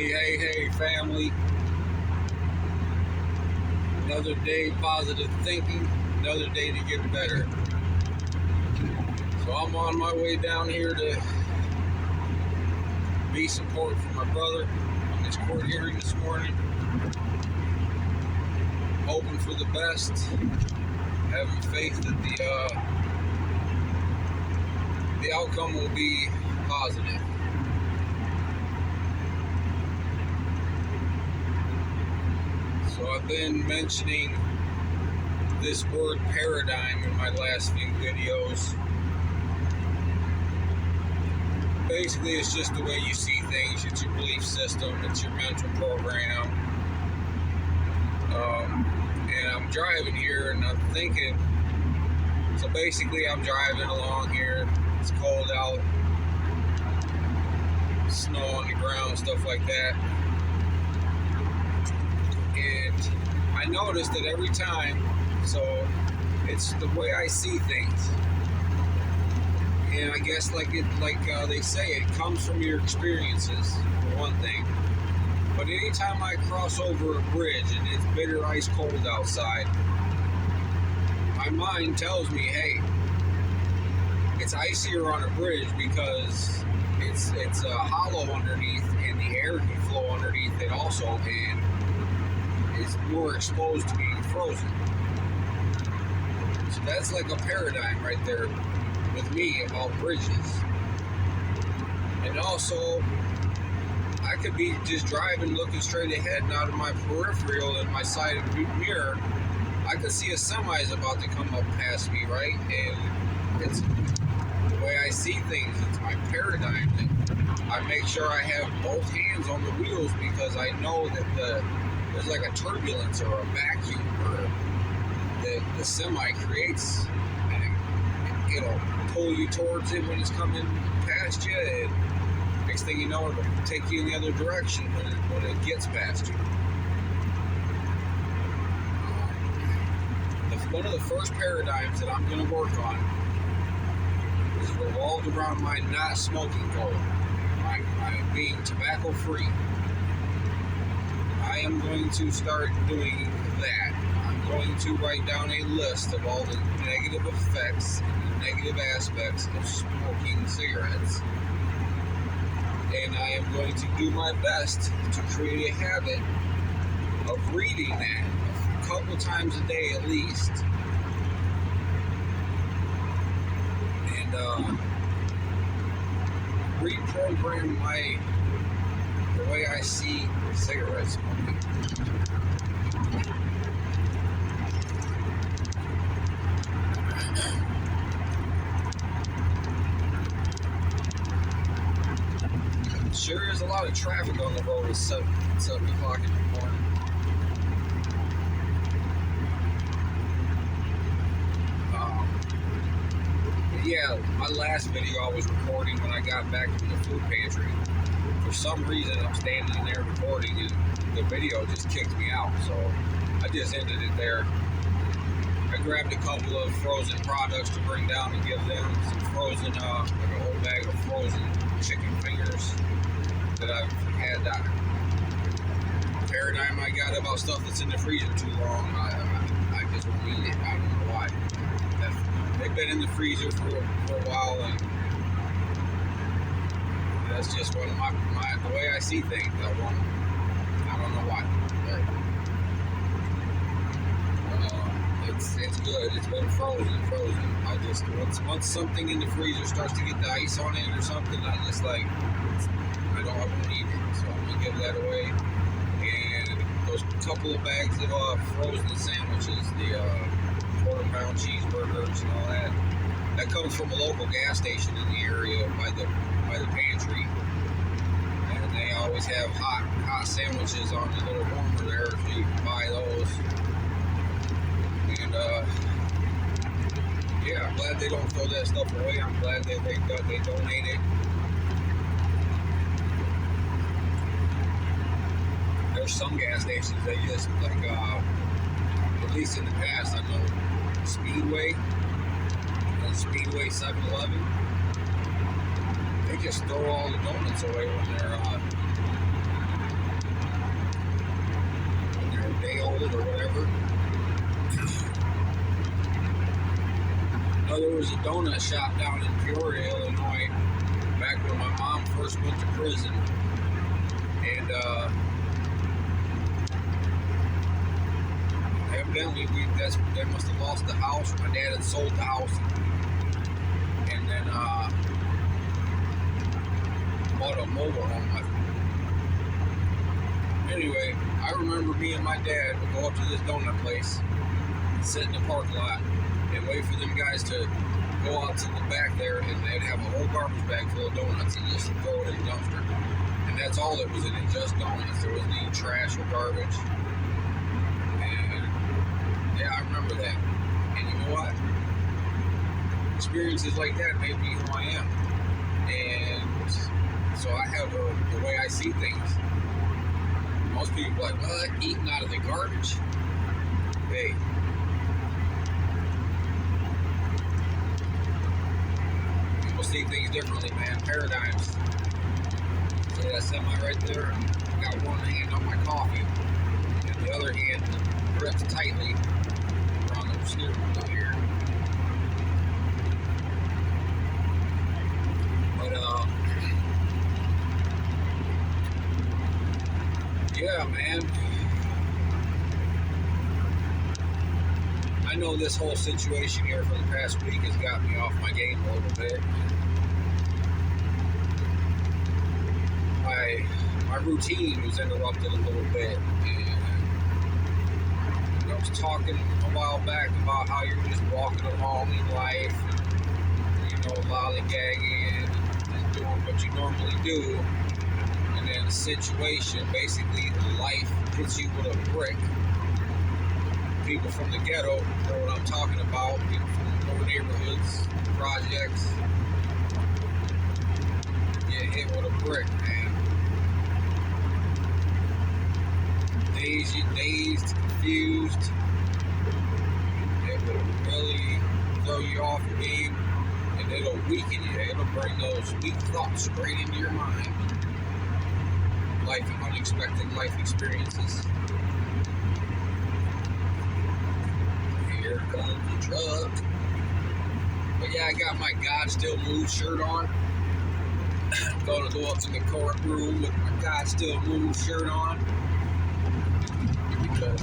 Hey, family. Another day, positive thinking. Another day to get better. So I'm on my way down here to be support for my brother on this court hearing this morning. Hoping for the best. Having faith that the outcome will be positive. So I've been mentioning this word paradigm in my last few videos. Basically, it's just the way you see things. It's your belief system. It's your mental program. And I'm driving here and I'm thinking, so basically I'm driving along here. It's cold out. Snow on the ground, stuff like that. And I noticed that every time, so it's the way I see things. And I guess like they say, it comes from your experiences, for one thing. But anytime I cross over a bridge and it's bitter ice cold outside, my mind tells me, hey, it's icier on a bridge because it's hollow underneath and the air can flow underneath it also, and it's more exposed to being frozen. So that's like a paradigm right there with me about bridges. And also, I could be just driving, looking straight ahead, and out of my peripheral and my side mirror, I could see a semi is about to come up past me, right? And it's the way I see things. It's my paradigm. And I make sure I have both hands on the wheels because I know that there's like a turbulence or a vacuum or the semi creates, and it'll pull you towards it when it's coming past you, and next thing you know, it'll take you in the other direction when it gets past you. One of the first paradigms that I'm going to work on is revolved around my not smoking goal, my being tobacco free. I am going to start doing that. I'm going to write down a list of all the negative effects and the negative aspects of smoking cigarettes. And I am going to do my best to create a habit of reading that a couple times a day at least. And reprogram the way I see cigarette smoking. Sure is a lot of traffic on the road at 7 o'clock in the morning. Yeah, my last video I was recording when I got back from the food pantry. For some reason, I'm standing in there recording and the video just kicked me out, so I just ended it there. I grabbed a couple of frozen products to bring down and give them some frozen, like a whole bag of frozen chicken fingers that I've had. Paradigm I got about stuff that's in the freezer too long. I just won't eat it. I don't know why. They've been in the freezer for a while, and that's just one of the way I see things. I don't know why. But, it's good. It's been frozen. I just once something in the freezer starts to get the ice on it or something, I won't eat it. So I'm gonna give that away. And those couple of bags of frozen sandwiches, the quarter-pound cheeseburgers and all that. That comes from a local gas station in the area by the pantry, and they always have hot sandwiches on the little warmer there, so you can buy those. And yeah, I'm glad they don't throw that stuff away. I'm glad that they donate it. There's some gas stations that just like at least in the past, I know Speedway 7-Eleven, they just throw all the donuts away when they're day old or whatever. There was a donut shop down in Peoria, Illinois, back when my mom first went to prison. And evidently, they must have lost the house. My dad had sold the house. And then bought a mobile home. Anyway, I remember me and my dad would go up to this donut place, sit in the parking lot, and wait for them guys to go out to the back there, and they'd have a whole garbage bag full of donuts and just throw it in the dumpster. And that's all that was in it, just donuts. There wasn't any trash or garbage. And yeah, I remember that. And you know what? Experiences like that made me who I am. And so I have the way I see things. Most people are like, what? Eating out of the garbage? Hey. People see things differently, man. Paradigms. See that semi right there? I got one hand on my coffee, and the other hand grips tightly around the steering wheel here. But, yeah, man. I know this whole situation here for the past week has got me off my game a little bit. My routine was interrupted a little bit. And I was talking a while back about how you're just walking along in life, and, you know, lollygagging and doing what you normally do. And then a situation, basically life hits you with a brick. People from the ghetto know what I'm talking about. People from poor neighborhoods, projects, get hit with a brick, man. Dazed, confused. It will really throw you off your game, and it'll weaken you. It'll bring those weak thoughts straight into your mind. Unexpected life experiences. Here comes the truck. But yeah, I got my God Still Moves shirt on. Gonna go up to the courtroom with my God Still Moves shirt on. Because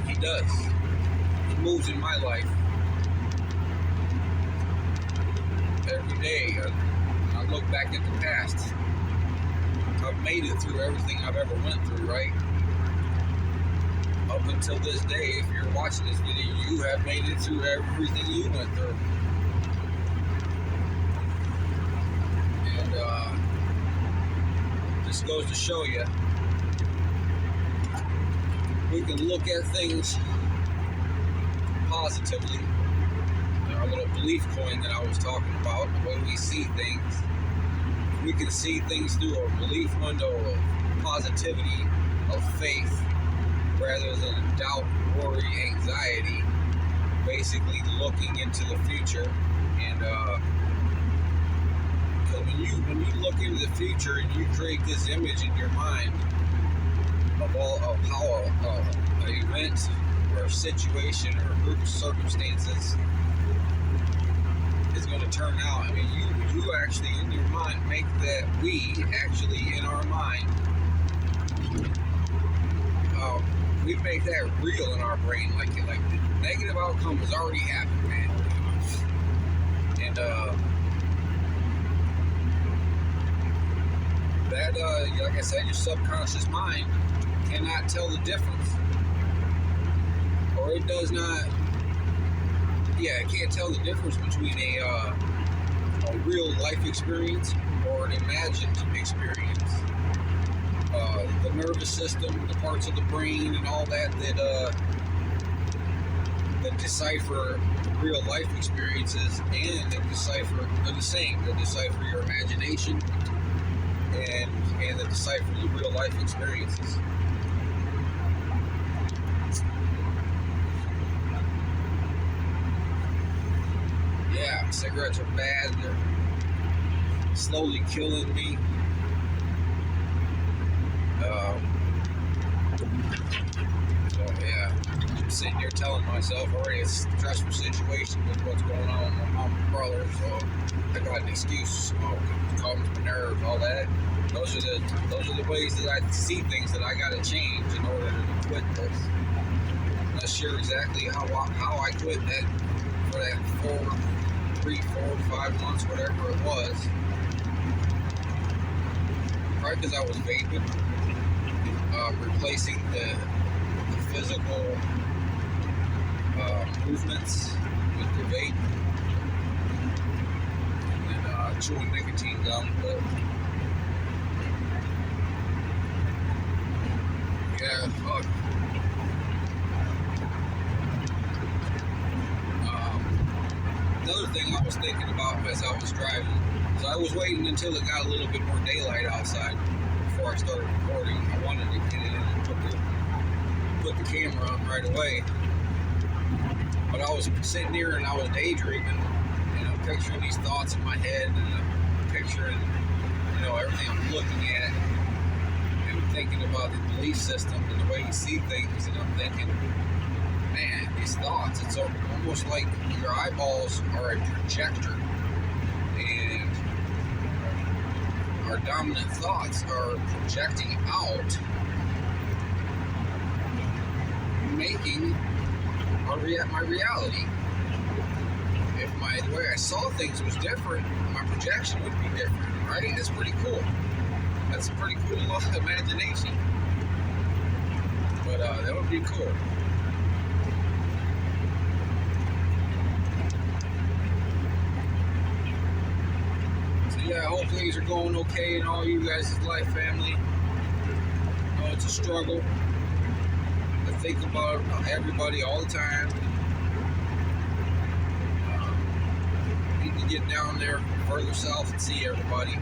he does. He moves in my life. Every day, I look back at the past. I've made it through everything I've ever went through, right? Up until this day, if you're watching this video, you have made it through everything you went through. And this goes to show you, we can look at things positively. Our little belief coin that I was talking about, the way we see things. We can see things through a belief window of positivity, of faith, rather than doubt, worry, anxiety, basically looking into the future. And when you look into the future and you create this image in your mind of how an event or a situation or a group of circumstances is going to turn out. I mean, you actually in your mind make that. We actually in our mind, we make that real in our brain. Like the negative outcome has already happened, man. And that, like I said, your subconscious mind cannot tell the difference, or it does not. Yeah, it can't tell the difference between a real life experience or an imagined experience. The nervous system, the parts of the brain, and all that decipher real life experiences and that decipher are the same. That decipher your imagination and that decipher the real life experiences. Yeah, cigarettes are bad. They're slowly killing me. So yeah, I'm sitting here telling myself already it's a stressful situation with what's going on with my mom and brother, so I got an excuse to smoke. It calms my nerves, all that. Those are the ways that I see things that I gotta change in order to quit this. I'm not sure exactly how I quit that for that 3, 4, 5 months, whatever it was. Probably because I was vaping, replacing the physical movements with the vape, and chewing nicotine gum. But yeah, fuck. Another thing I was thinking about as I was driving, so I was waiting until it got a little bit more daylight outside before I started recording. I wanted to get it in and put the camera on right away. But I was sitting here and I was daydreaming, picturing these thoughts in my head, and I'm picturing, everything I'm looking at, and thinking about the belief system and the way you see things, and I'm thinking, man, these thoughts, it's almost like your eyeballs are a projector, and our dominant thoughts are projecting out, making my reality. If the way I saw things was different, my projection would be different, right? That's pretty cool. That's a pretty cool imagination. But that would be cool. So yeah, I hope things are going okay in all you guys' life, family. I know it's a struggle. I think about everybody all the time. Need to get down there further south and see everybody.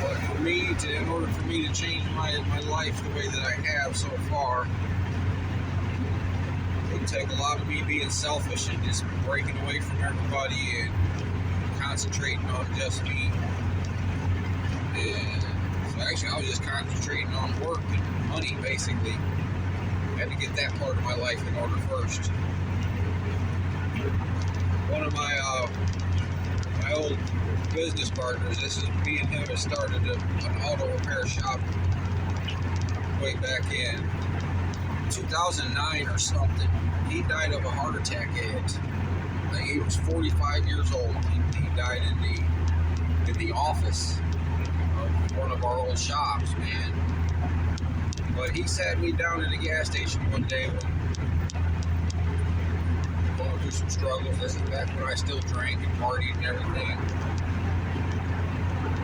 But for me, in order for me to change my life the way that I have so far, it would take a lot of me being selfish and just breaking away from everybody and concentrating on just me. And so actually, I was just concentrating on work and money, basically. I had to get that part of my life in order first. One of my old business partners, this is me and him, has started an auto repair shop way back in 2009 or something. He died of a heart attack at, he was 45 years old. He died in the office of one of our old shops, man. But he sat me down at a gas station one day when going through some struggles. This is back when I still drank and partied and everything.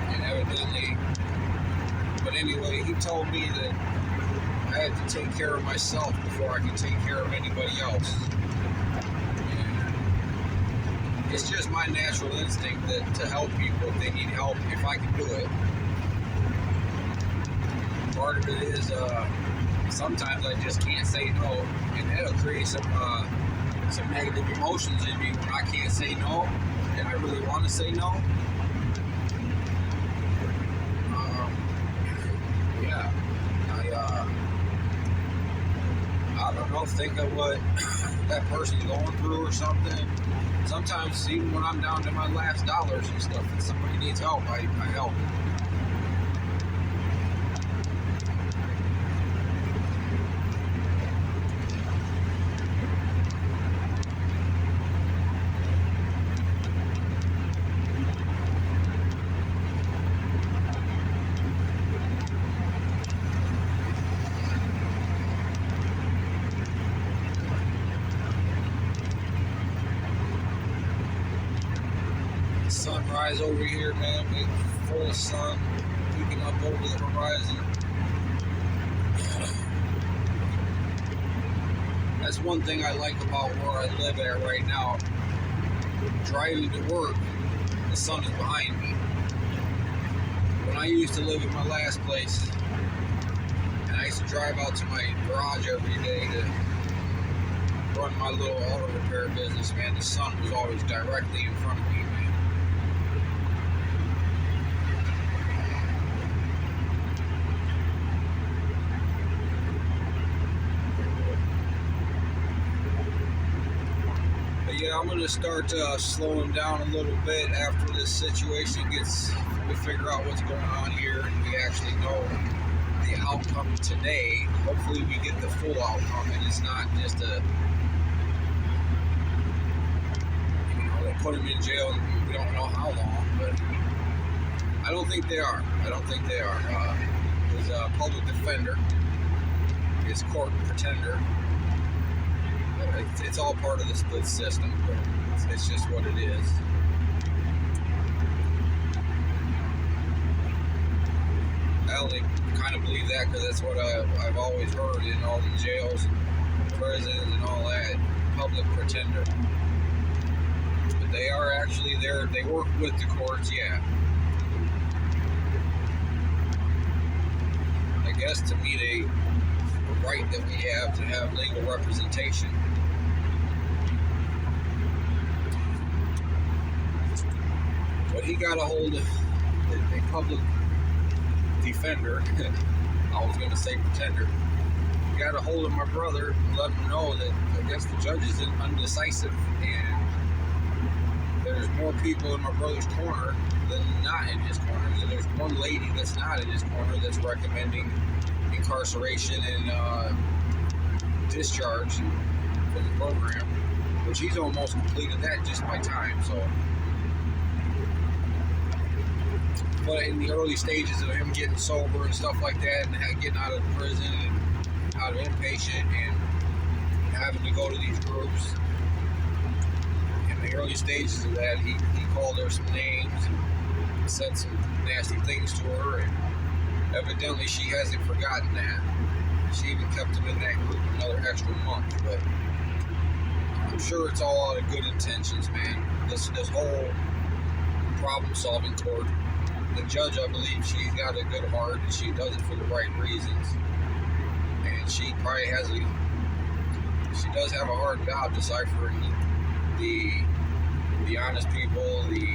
And evidently, but anyway, he told me that I had to take care of myself before I could take care of anybody else. And it's just my natural instinct that to help people if they need help, if I can do it. Part of it is sometimes I just can't say no, and that'll create some negative emotions in me when I can't say no, and I really want to say no. Yeah, I don't know, think of what that person's going through or something. Sometimes even when I'm down to my last dollars and stuff, and somebody needs help, I help. Sunrise over here, man, big full sun peeking up over the horizon. That's one thing I like about where I live at right now. Driving to work, the sun is behind me. When I used to live in my last place, and I used to drive out to my garage every day to run my little auto repair business, man, the sun was always directly in front of me, man. I'm going to start slowing down a little bit after this situation we figure out what's going on here and we actually know the outcome today. Hopefully we get the full outcome and it's not just they put him in jail and we don't know how long, but I don't think they are. His public defender, his court pretender, it's all part of the split system, but it's just what it is. I only kind of believe that because that's what I've always heard in all the jails and prisons and all that, public pretender. But they are actually there, they work with the courts, yeah. I guess to meet a right that we have to have legal representation. But he got a hold of a public defender. I was going to say pretender. He got a hold of my brother and let him know that I guess the judge is undecisive and there's more people in my brother's corner than not in his corner. And there's one lady that's not in his corner that's recommending incarceration and discharge for the program, which he's almost completed that just by time. So, but in the early stages of him getting sober and stuff like that, and getting out of prison and out of inpatient and having to go to these groups, in the early stages of that, he called her some names and said some nasty things to her, and evidently she hasn't forgotten that. She even kept him in that group another extra month, but I'm sure it's all out of good intentions, man. This whole problem-solving court, the judge, I believe she's got a good heart and she does it for the right reasons. And she probably she does have a hard job deciphering the honest people, the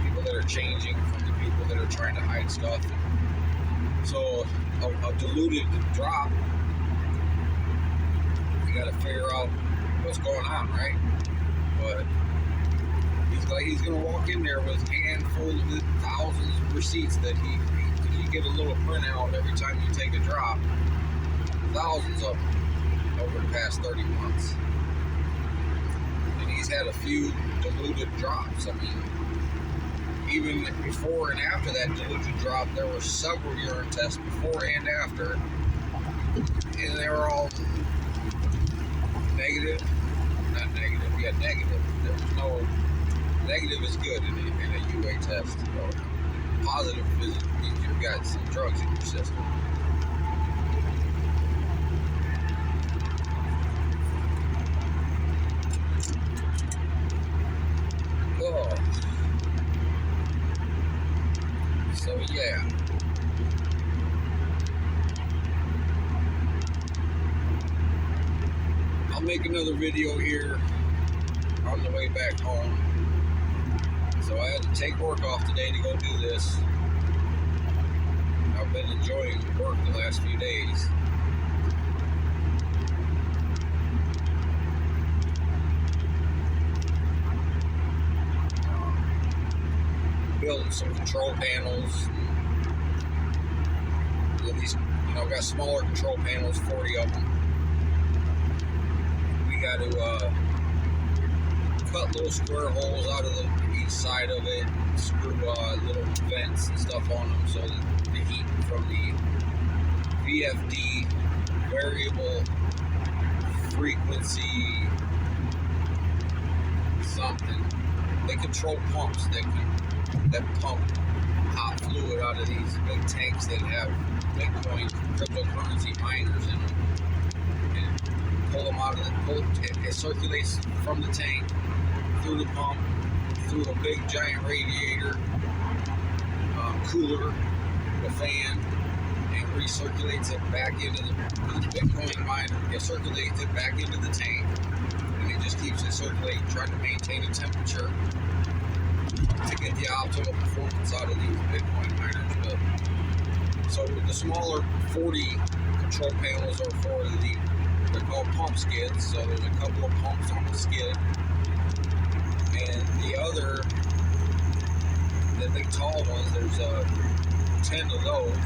people that are changing from the people that are trying to hide stuff. So a diluted drop, you got to figure out what's going on, right? But he's going to walk in there with a handful of the thousands of receipts that you get a little printout every time you take a drop, thousands of them over the past 30 months. And he's had a few diluted drops. I mean, even before and after that diluted drop, there were several urine tests before and after, and they were all negative. Not negative, yeah, negative. There was no negative is good in a UA test. So positive means you've got some drugs in your system. Oh. So yeah. I'll make another video here on the way back home. So I had to take work off today to go do this. I've been enjoying work the last few days. Building some control panels. These, got smaller control panels, 40 of them. We got to cut little square holes out of each side of it, screw little vents and stuff on them so that the heat from the VFD, variable frequency something, they control pumps that pump hot fluid out of these big tanks that have Bitcoin cryptocurrency miners in them, and pull them out of it circulates from the tank through the pump, through a big giant radiator, cooler, a fan, and recirculates it back into the Bitcoin miner. It circulates it back into the tank, and it just keeps it circulating, trying to maintain a temperature to get the optimal performance out of these Bitcoin miners. But so the smaller 40 control panels are for they're called pump skids. So there's a couple of pumps on the skid, ones. There's 10 of those.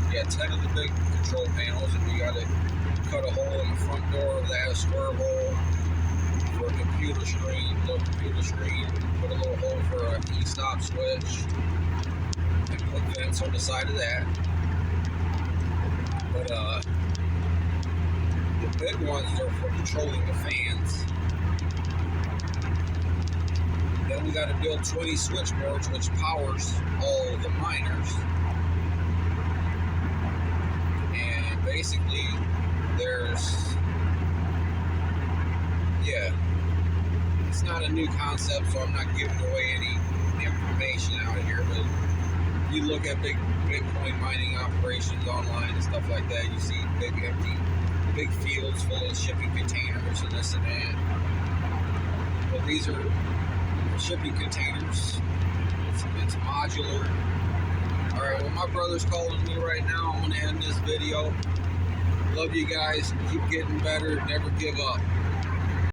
You got 10 of the big control panels, and you got to cut a hole in the front door of that, a square hole for a computer screen, little computer screen. Put a little hole for a e-stop switch, and put vents on the side of that. But the big ones are for controlling the fans. Then we got to build 20 switchboards, which powers all of the miners. And basically, it's not a new concept, so I'm not giving away any information out here. But if you look at big Bitcoin mining operations online and stuff like that, you see big fields full of shipping containers and this and that. But these are shipping containers. It's modular. Alright, well, my brother's calling me right now. I'm going to end this video. Love you guys. Keep getting better. Never give up.